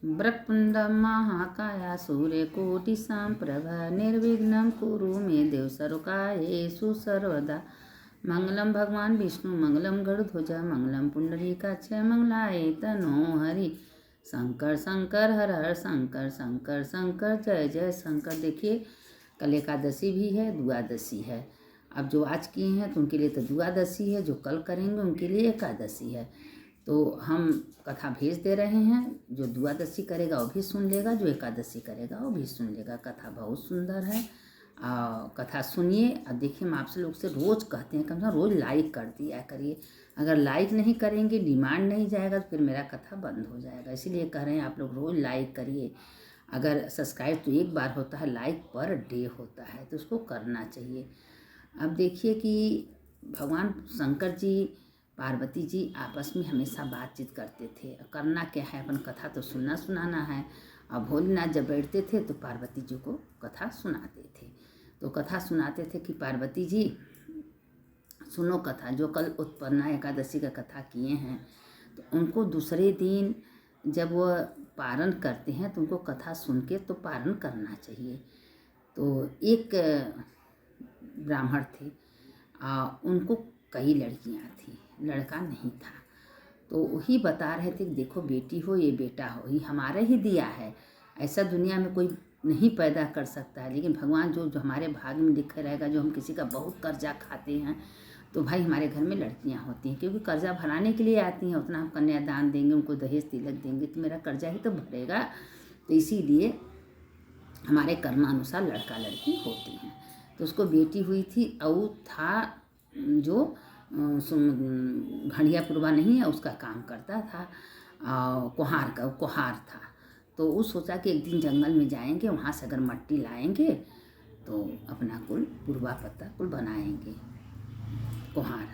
वक्रतुण्डं महाकाय सूर्यकोटिसम्प्रभा निर्विघ्नं कुरु मे देव सर्वकार्येषु सर्वदा। मंगलम भगवान विष्णु मंगलम गरुड़ध्वज मंगलम पुंडरीकाक्ष मंगलाय तनो हरि। शंकर शंकर हर हर शंकर शंकर शंकर जय जय शंकर। देखिए कल एकादशी भी है, द्वादशी है। अब जो आज किए हैं तो उनके लिए तो द्वादशी है, जो कल करेंगे उनके लिए एकादशी है। तो हम कथा भेज दे रहे हैं, जो द्वादशी करेगा वो भी सुन लेगा, जो एकादशी करेगा वो भी सुन लेगा। कथा बहुत सुंदर है, कथा सुनिए। और देखिए हम आपसे लोग से रोज़ कहते हैं कम से कम रोज़ लाइक कर दिया करिए। अगर लाइक नहीं करेंगे, डिमांड नहीं जाएगा तो फिर मेरा कथा बंद हो जाएगा। इसीलिए कह रहे हैं आप लोग रोज़ लाइक करिए। अगर सब्सक्राइब तो एक बार होता है, लाइक पर डे होता है, तो उसको करना चाहिए। अब देखिए कि भगवान शंकर जी पार्वती जी आपस में हमेशा बातचीत करते थे। करना क्या है, अपन कथा तो सुनना सुनाना है। और भोलेनाथ जब बैठते थे तो पार्वती जी को कथा सुनाते थे। तो कथा सुनाते थे कि पार्वती जी सुनो कथा, जो कल उत्पन्ना एकादशी का कथा किए हैं तो उनको दूसरे दिन जब वो पारण करते हैं तो उनको कथा सुन के तो पारण करना चाहिए। तो एक ब्राह्मण थे, उनको कई लड़कियां थी, लड़का नहीं था। तो वही बता रहे थे कि देखो बेटी हो ये बेटा हो, ये हमारे ही दिया है। ऐसा दुनिया में कोई नहीं पैदा कर सकता है, लेकिन भगवान जो जो हमारे भाग्य में लिखा रहेगा। जो हम किसी का बहुत कर्जा खाते हैं तो भाई हमारे घर में लड़कियां होती हैं, क्योंकि कर्जा भराने के लिए आती हैं। उतना हम कन्यादान देंगे, उनको दहेज तिलक देंगे तो मेरा कर्जा ही तो भरेगा। तो इसीलिए हमारे कर्मानुसार लड़का लड़की होती हैं। तो उसको बेटी हुई थी, और था जो घड़िया पुरवा नहीं है उसका काम करता था, कुम्हार का कुम्हार था। तो वो सोचा कि एक दिन जंगल में जाएंगे, वहाँ से अगर मट्टी लाएंगे तो अपना कुल पुरवा पत्ता कुल बनाएंगे कुम्हार।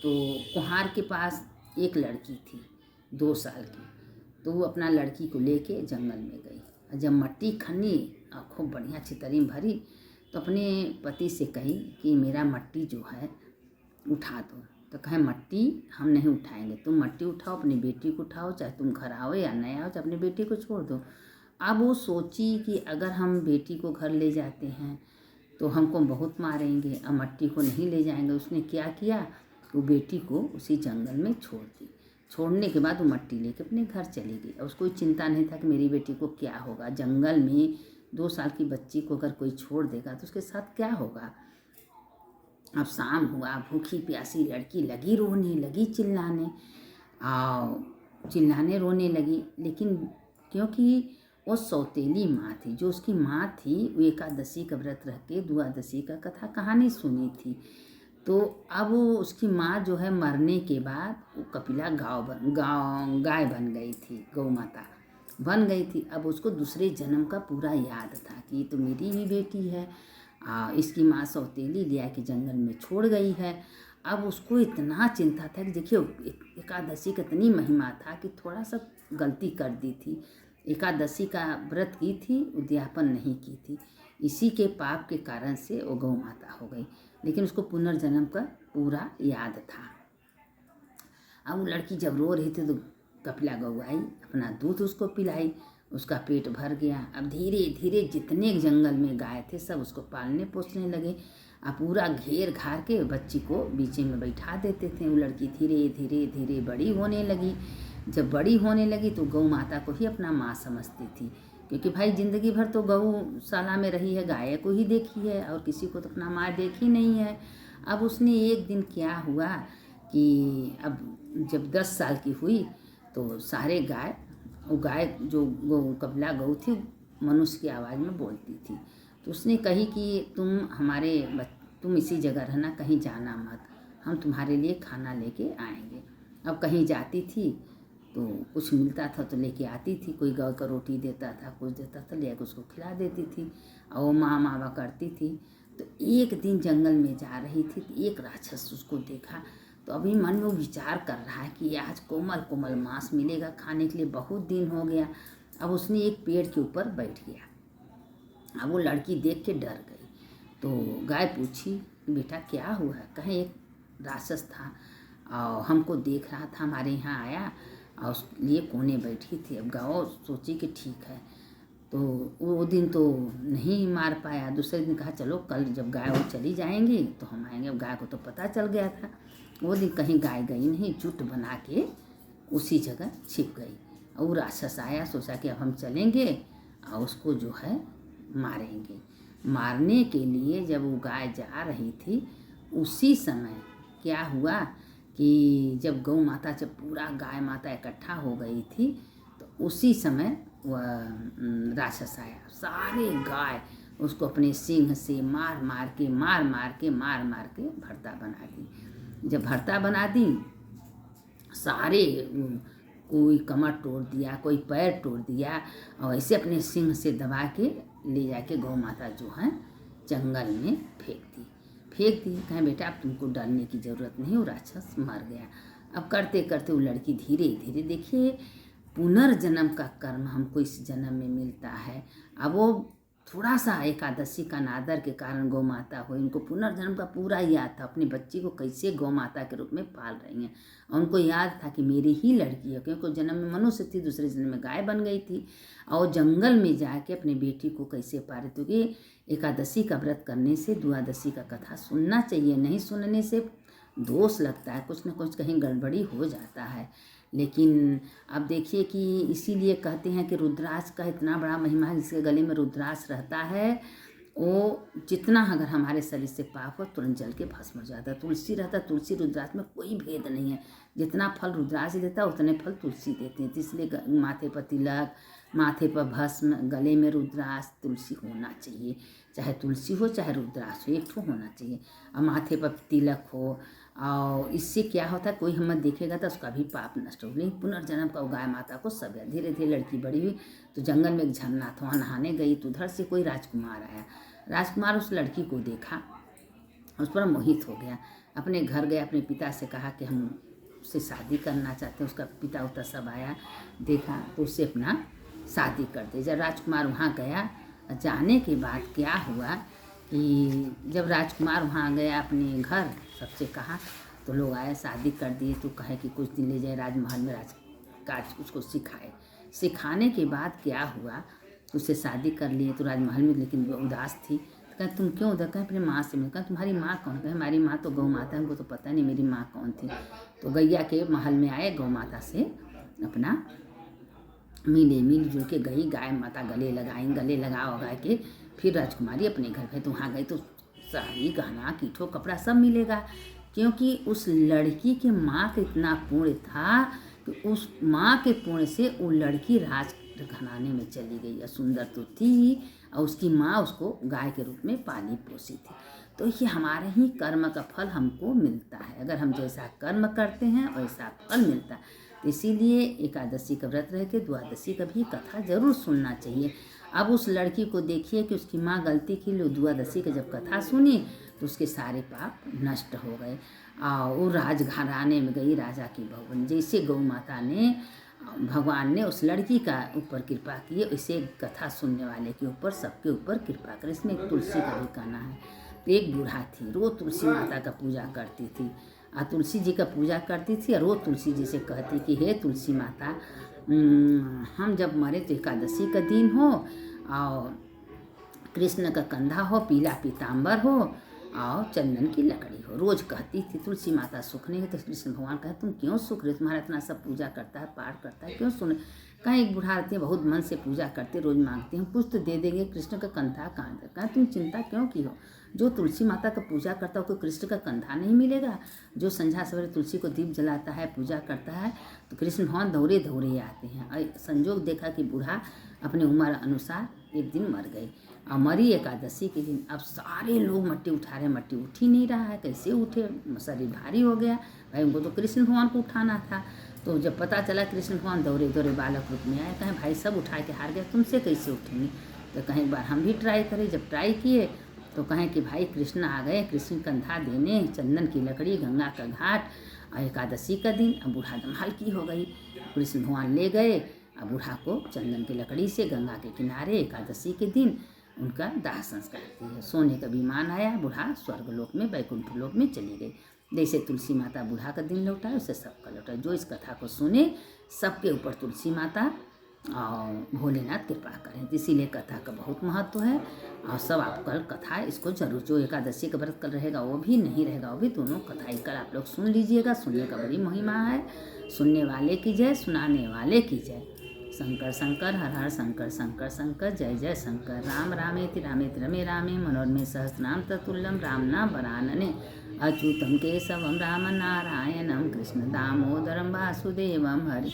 तो कुम्हार के पास एक लड़की थी 2 साल की। तो वो अपना लड़की को लेके जंगल में गई। जब मट्टी खनी और खूब बढ़िया छितरी भरी तो अपने पति से कही कि मेरा मट्टी जो है उठा दो। तो कहे मट्टी हम नहीं उठाएंगे, तुम मट्टी उठाओ, अपनी बेटी को उठाओ, चाहे तुम घर आओ या नहीं आओ, चाहे अपनी बेटी को छोड़ दो। अब वो सोची कि अगर हम बेटी को घर ले जाते हैं तो हमको बहुत मारेंगे, और मट्टी को नहीं ले जाएंगे। उसने क्या किया, वो बेटी को उसी जंगल में छोड़ दी। छोड़ने के बाद वो मट्टी लेके अपने घर चली गई। और उसको कोई चिंता नहीं था कि मेरी बेटी को क्या होगा। जंगल में 2 साल की बच्ची को अगर कोई छोड़ देगा तो उसके साथ क्या होगा। अब शाम हुआ, भूखी प्यासी लड़की लगी रोने, लगी चिल्लाने रोने लगी। लेकिन क्योंकि वो सौतेली माँ थी, जो उसकी माँ थी वो एकादशी का व्रत रख के द्वादशी का कथा कहानी सुनी थी। तो अब उसकी माँ जो है मरने के बाद वो कपिला गाय बन गई थी, गौ माता बन गई थी। अब उसको दूसरे जन्म का पूरा याद था कि ये तो मेरी ही बेटी है, इसकी माँ सौतेली लिया के जंगल में छोड़ गई है। अब उसको इतना चिंता था कि देखिए एकादशी की इतनी महिमा था कि थोड़ा सा गलती कर दी थी। एकादशी का व्रत की थी, उद्यापन नहीं की थी। इसी के पाप के कारण से वो गौ माता हो गई, लेकिन उसको पुनर्जन्म का पूरा याद था। अब वो लड़की जब रो रही थी तो कपिला गौ आई, अपना दूध उसको पिलाई, उसका पेट भर गया। अब धीरे धीरे जितने जंगल में गाय थे सब उसको पालने पोसने लगे। अब पूरा घेर घार के बच्ची को बीचे में बैठा देते थे। वो लड़की धीरे धीरे धीरे बड़ी होने लगी। जब बड़ी होने लगी तो गौ माता को ही अपना माँ समझती थी, क्योंकि भाई जिंदगी भर तो गौशाला में रही है, गाय को ही देखी है, और किसी को तो अपना माँ देखी नहीं है। अब उसने एक दिन क्या हुआ कि अब जब 10 साल की हुई तो सारे वो गाय जो कपिला गौ थी मनुष्य की आवाज़ में बोलती थी। तो उसने कही कि तुम इसी जगह रहना, कहीं जाना मत, हम तुम्हारे लिए खाना लेके आएंगे। अब कहीं जाती थी तो कुछ मिलता था तो लेके आती थी, कोई गाय का रोटी देता था, कुछ देता था, लेकर उसको खिला देती थी, और वो माँ मावा करती थी। तो एक दिन जंगल में जा रही थी तो एक राक्षस उसको देखा। तो अभी मन में वो विचार कर रहा है कि आज कोमल कोमल मांस मिलेगा खाने के लिए, बहुत दिन हो गया। अब उसने एक पेड़ के ऊपर बैठ गया। अब वो लड़की देख के डर गई। तो गाय पूछी बेटा क्या हुआ। कहे एक राक्षस था और हमको देख रहा था, हमारे यहाँ आया और उसके लिए कोने बैठी थी। अब गाँव सोची कि ठीक है, तो वो दिन तो नहीं मार पाया। दूसरे दिन कहा चलो कल जब गाय वो चली जाएंगी तो हम आएंगे। अब गाय को तो पता चल गया था, वो दिन कहीं गाय गई नहीं, जुट बना के उसी जगह छिप गई। और वो राक्षस आया, सोचा कि अब हम चलेंगे और उसको जो है मारेंगे। मारने के लिए जब वो गाय जा रही थी, उसी समय क्या हुआ कि जब गौ माता, जब पूरा गाय माता इकट्ठा हो गई थी, तो उसी समय वह राक्षस आया। सारे गाय उसको अपने सींग से मार मार के भरता बना दी। जब भरता बना दी, सारे कोई कमर तोड़ दिया, कोई पैर तोड़ दिया, और ऐसे अपने सींग से दबा के ले जाके गौ माता जो है जंगल में फेंक दी। कहें बेटा अब तुमको डरने की ज़रूरत नहीं, वो राक्षस मर गया। अब करते करते वो लड़की धीरे धीरे, देखिए पुनर्जन्म का कर्म हमको इस जन्म में मिलता है। अब वो थोड़ा सा एकादशी का नादर के कारण गौ माता हुई, उनको पुनर्जन्म का पूरा याद था, अपनी बच्ची को कैसे गौ माता के रूप में पाल रही हैं। और उनको याद था कि मेरी ही लड़की है, क्योंकि जन्म में मनुष्य थी, दूसरे जन्म में गाय बन गई थी। और जंगल में जाके अपनी बेटी को कैसे पाले, क्योंकि एकादशी का व्रत करने से द्वादशी का कथा सुनना चाहिए, नहीं सुनने से दोष लगता है, कुछ न कुछ कहीं गड़बड़ी हो जाता है। लेकिन अब देखिए कि इसीलिए कहते हैं कि रुद्राक्ष का इतना बड़ा महिमा है। जिसके गले में रुद्राक्ष रहता है, वो जितना अगर हमारे शरीर से पाप हो तुरंत जल के भस्म हो जाता है। तुलसी रहता है, तुलसी रुद्राक्ष में कोई भेद नहीं है, जितना फल रुद्राक्ष देता है उतने फल तुलसी देते हैं। इसलिए माथे पर तिलक, माथे पर भस्म, गले में रुद्राक्ष, तुलसी होना चाहिए। चाहे तुलसी हो चाहे रुद्राक्ष हो, एक ठो होना चाहिए। और माथे पर तिलक हो, और इससे क्या होता है, कोई हमें देखेगा तो उसका भी पाप नष्ट हो। लेकिन पुनर्जन्म का गाय माता को सब याद। धीरे धीरे लड़की बड़ी हुई तो जंगल में एक झरना था, वहाँ नहाने गई तो उधर से कोई राजकुमार आया। राजकुमार उस लड़की को देखा, उस पर मोहित हो गया। अपने घर गया, अपने पिता से कहा कि हम उससे शादी करना चाहते हैं। उसका पिता उता सब आया, देखा तो उससे अपना शादी कर दे। जब राजकुमार वहाँ गया, जाने के बाद क्या हुआ कि जब राजकुमार वहाँ गया अपने घर, सबसे कहा तो लोग आए, शादी कर दिए। तो कहे कि कुछ दिन ले जाए राजमहल में, राजकाज उसको सिखाने के बाद क्या हुआ, उससे शादी कर लिए तो राजमहल में, लेकिन वो उदास थी। तो कहे तुम क्यों उधर, कहे अपने माँ से मिल। कहा तुम्हारी माँ कौन? कहे हमारी माँ तो गौ माता है, हमको तो पता नहीं मेरी माँ कौन थी। तो गैया के महल में आए, गौ माता से अपना मिलजुल के गई। गाय माता गले लगा के फिर राजकुमारी अपने घर पे। तो वहाँ गई तो साड़ी गहना कीठो कपड़ा सब मिलेगा, क्योंकि उस लड़की के माँ का इतना पुण्य था कि उस माँ के पुण्य से वो लड़की राज घराने में चली गई। और सुंदर तो थी, और उसकी माँ उसको गाय के रूप में पाली पोसी थी। तो ये हमारे ही कर्म का फल हमको मिलता है। अगर हम जैसा कर्म करते हैं वैसा फल मिलता है। तो इसीलिए एकादशी का व्रत रह के द्वादशी का भी कथा जरूर सुनना चाहिए। अब उस लड़की को देखिए कि उसकी माँ गलती की, लो द्वादशी का जब कथा सुनी तो उसके सारे पाप नष्ट हो गए। और वो राजघराने में गई, राजा की बहू बनी। जैसे गौ माता ने, भगवान ने उस लड़की का ऊपर कृपा की है, वैसे कथा सुनने वाले के ऊपर, सबके ऊपर कृपा करे। इसमें एक तुलसी का भी कहना है। तो एक बूढ़ा थी, रोज तुलसी माता का पूजा करती थी, और तुलसी जी का पूजा करती थी। और रोज तुलसी जी से कहती कि हे तुलसी माता, हम जब मरे तो एकादशी का दिन हो, और कृष्ण का कंधा हो, पीला पीताम्बर हो, और चंदन की लकड़ी हो। रोज कहती थी तुलसी माता सुख नहीं है। तो कृष्ण भगवान कहे तुम क्यों सुख रहे, तुम्हारा इतना सब पूजा करता है, पाठ करता है, क्यों सुन। कहीं एक बूढ़ा रहते हैं, बहुत मन से पूजा करते, रोज मांगते हैं, कुछ तो दे देंगे, कृष्ण का कंधा कहाँ दे। कहा तुम चिंता क्यों की हो, जो तुलसी माता का पूजा करता हो, कोई कृष्ण का कंधा नहीं मिलेगा। जो संध्या सवेरे तुलसी को दीप जलाता है, पूजा करता है, तो कृष्ण भगवान दौड़े दौड़े आते हैं। और संजोग देखा कि बूढ़ा अपने उम्र अनुसार एक दिन मर गए, और मरी एकादशी के दिन। अब सारे लोग मट्टी उठा रहे, मट्टी उठ ही नहीं रहा है, कैसे उठे, शरीर भारी हो गया। भाई उनको तो कृष्ण भगवान को उठाना था। तो जब पता चला कृष्ण भगवान दौड़े दौड़े बालक रूप में आए, कहें भाई सब उठा के हार गए, तुमसे कैसे उठेंगे। तो कहें एक बार हम भी ट्राई करें। जब ट्राई किए तो कहें कि भाई कृष्ण आ गए, कृष्ण कंधा देने, चंदन की लकड़ी, गंगा का घाट, और एकादशी का दिन। अब बूढ़ा दम हल्की हो गई, कृष्ण भगवान ले गए। अब बूढ़ा को चंदन की लकड़ी से गंगा के किनारे एकादशी के दिन उनका दाह संस्कार किया। सोने का विमान आया, बूढ़ा स्वर्ग लोक में, वैकुंठ लोक में चली गई। जैसे तुलसी माता बूढ़ा का दिन लौटाए वैसे सबका लौटाए। जो इस कथा को सुने सबके ऊपर तुलसी माता और भोलेनाथ कृपा करें। इसीलिए कथा का बहुत महत्व है। और सब आप कल कथा इसको जरूर, जो एकादशी का व्रत कल रहेगा वो भी नहीं रहेगा वो भी, दोनों कथा ही कल आप लोग सुन लीजिएगा। सुनने का बड़ी महिमा है। सुनने वाले की जय, सुनाने वाले की जय। शंकर शंकर हर हर शंकर शंकर शंकर, जय जय शंकर। राम रामेति रामेति रमे रामे, मनोरमे सहस्रनाम तत्तुल्यं राम नाम वरानने। अच्युतं केशवं राम नारायणं कृष्ण दामोदरं वासुदेवं हरि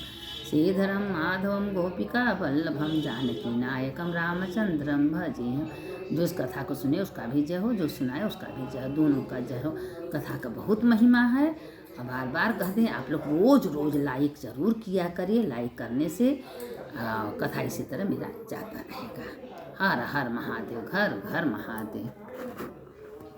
श्रीधरं माधवं गोपिका वल्लभं जानकी नायकं रामचंद्रं भजे। जो इस कथा को सुने उसका भी जय हो, जो सुनाए उसका भी जय हो, दोनों का जय हो। कथा का बहुत महिमा है। और बार बार कहते हैं आप लोग रोज रोज लाइक ज़रूर किया करिए। लाइक करने से कथा इसी तरह मेरा जाता रहेगा। हर हर महादेव, घर घर महादेव।